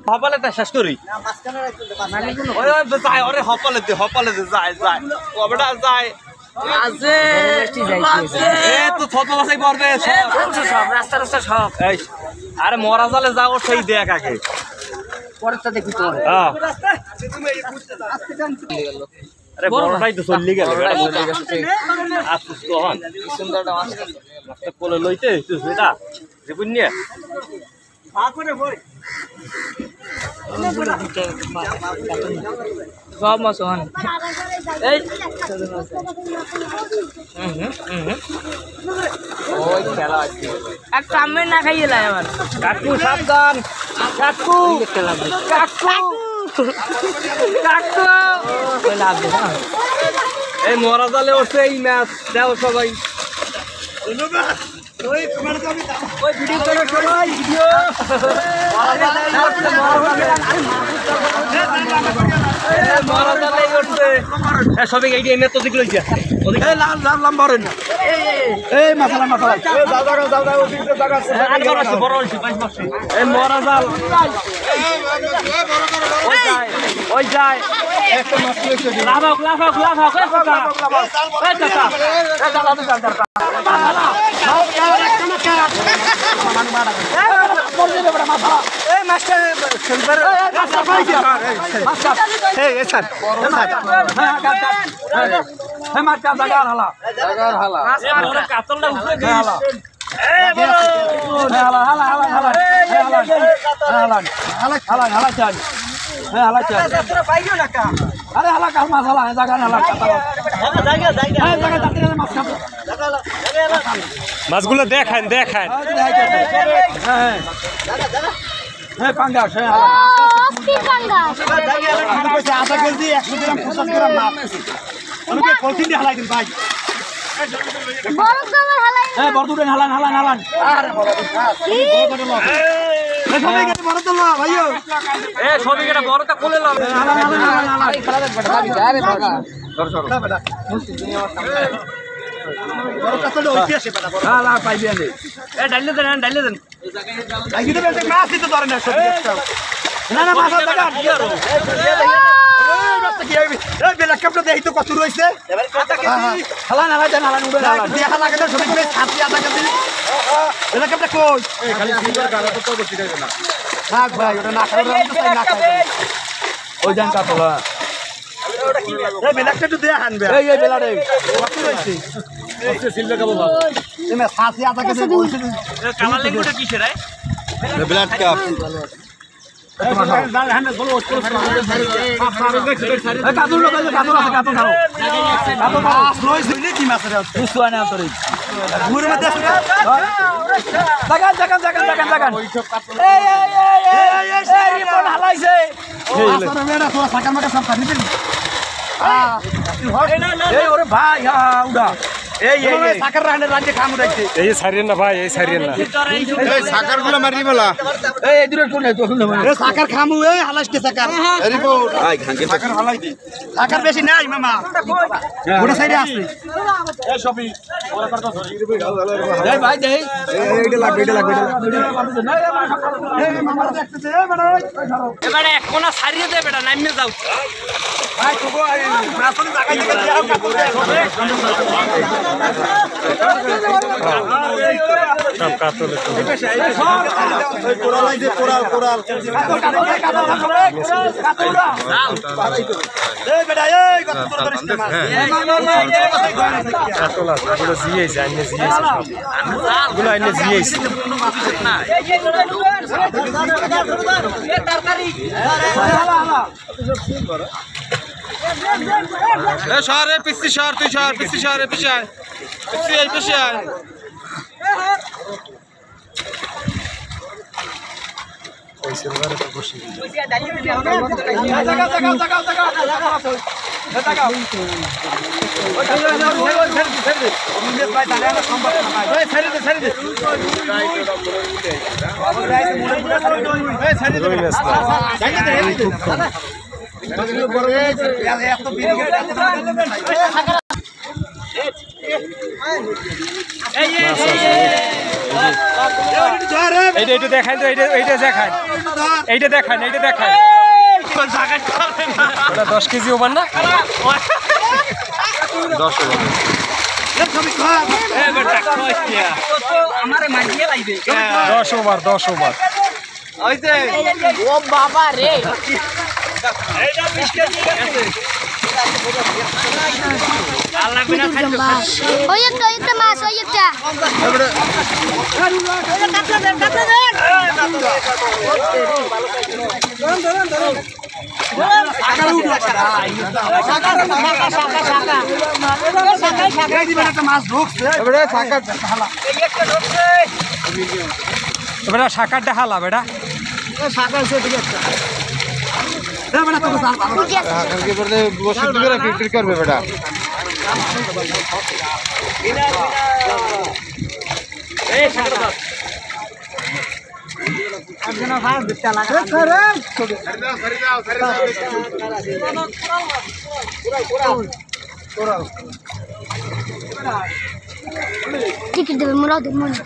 হপালে তা শেষ করি হপালে যায় কবেটা যায় আরে মরা জালে যাও সেই দেখ আগে আরে বড়টাই তো চললি গেল কোলে লইতে এটা নিয়ে সব মাছ এই ওই খেলা আছে এক সামনে না খাইয়ে লাই আমার কাকু সাবধান কাকু কাকু কাকু ওই লাগবে না এই মরা জালে উঠছে এই ম্যাচ দাও সবাই ওই ভিডিও করে সবাই ভিডিও মরা জালে উঠছে সবাই এই এনে তো দিক লইছে এই লাল লাল লাম বড় না এই মাছলা মাছলা যাও ওদিকে জায়গা আছে বড় হইছে 22 মাস এই মরা জাল ওই যায় একটা মাছ লইছে লাফাও এই কথা এই চাচা এই দাদা দাদা এই মাস্টার সিলভার মাছগুলো দেখান দেখান পাঙ্গাস আধা কেজি 100 গ্রাম 50 গ্রাম মাছ অনেকে পলিথিন দিয়ে হালাই দিন ভাই বড়দুরেন হালান হালান হালান সবাই কেটে বড় তো ভাইও সবাই কেটে বড় তো কোলে লাভ হালান হালান হালান হালান খেলা দেখ বেটা আরে ভাগা ধর বেটা বড় কাছে ওইটি আসে বেটা হালা পাইবি আনে ডাইলে দেন লাগি দেন একটা মাছ দিতে ধরে না সব না না মাছ দাদা দিয়ারো কি হইবি এই বেলা কাপড় দেই তো কত রইছে হালান হালান দেন হালান উড়ে হালান দেখা লাগে তো সবাই করে ছাতি আটা কেজি বেলা কাপড় কই এই খালি সিলভার গালা তো তো বসি দেয় না থাক ভাই ওটা না খাওয়া তো তাই না খাওয়া ওই জান কাপড় ওটা কি এই বেলাটা তো দেয়া হানবে এই বেলা রে কত রইছে ওতে সিলভার কাপড় বাবা এমে ছাতি আটা কেজি বলছে কালার লেঙ্গুটা কিসের রে ব্লাড কাপ ভাই সাকার রান্না রাজ্যে খাম উঠাইছে এই সারিয়েন না ভাই এই সারিয়েন না এই সাকার গুলো মারি বলা এই দূরে কোন নাই তো এই সাকার খামু এই হালাসকে সাকার রিপোর্ট ভাই খাঙ্গে সাকার হালাই দি সাকার বেশি নাই মামা ওটা সাইডে আছে এই সবই ওরা করতে ধরি এই ভাই দেই এইটা লাগবে এই মামা দেখতে দে বড় এবারে এক কোনা সারিয়ে দে বেটা নাইমে যাও ভাই তো গো এই রাস্তাতে জায়গা থেকে যাও কাপড় সব কাতলে কোরাল আইছে কোরাল এই বেটা এই কত তোর ধরিস না কাতলা গুলো জিয়ে জানে জিয়ে গুলো আইনে জিয়ে না এই তরকারি এ শহরে পিসি শহর তুই শহর পিসি শহরে পিছায় পিসি এই পিছায় ওই সিলভারে তো বসি এইটা দেখান তো, এইটা দেখান, এইটা দেখান, এইটা দেখান। 10 কেজি ওভার না? 10 ওভার। আমারে মারিয়ে লাইবে 10 ওভার, 10 ওভার। ও বাবা রে ওই একটা মাছ ওই একটা মাছ ঢুকছে বেটা শাকারটা হালা বেটা। করবে বেটা টিকিট দেবে মোরা দেব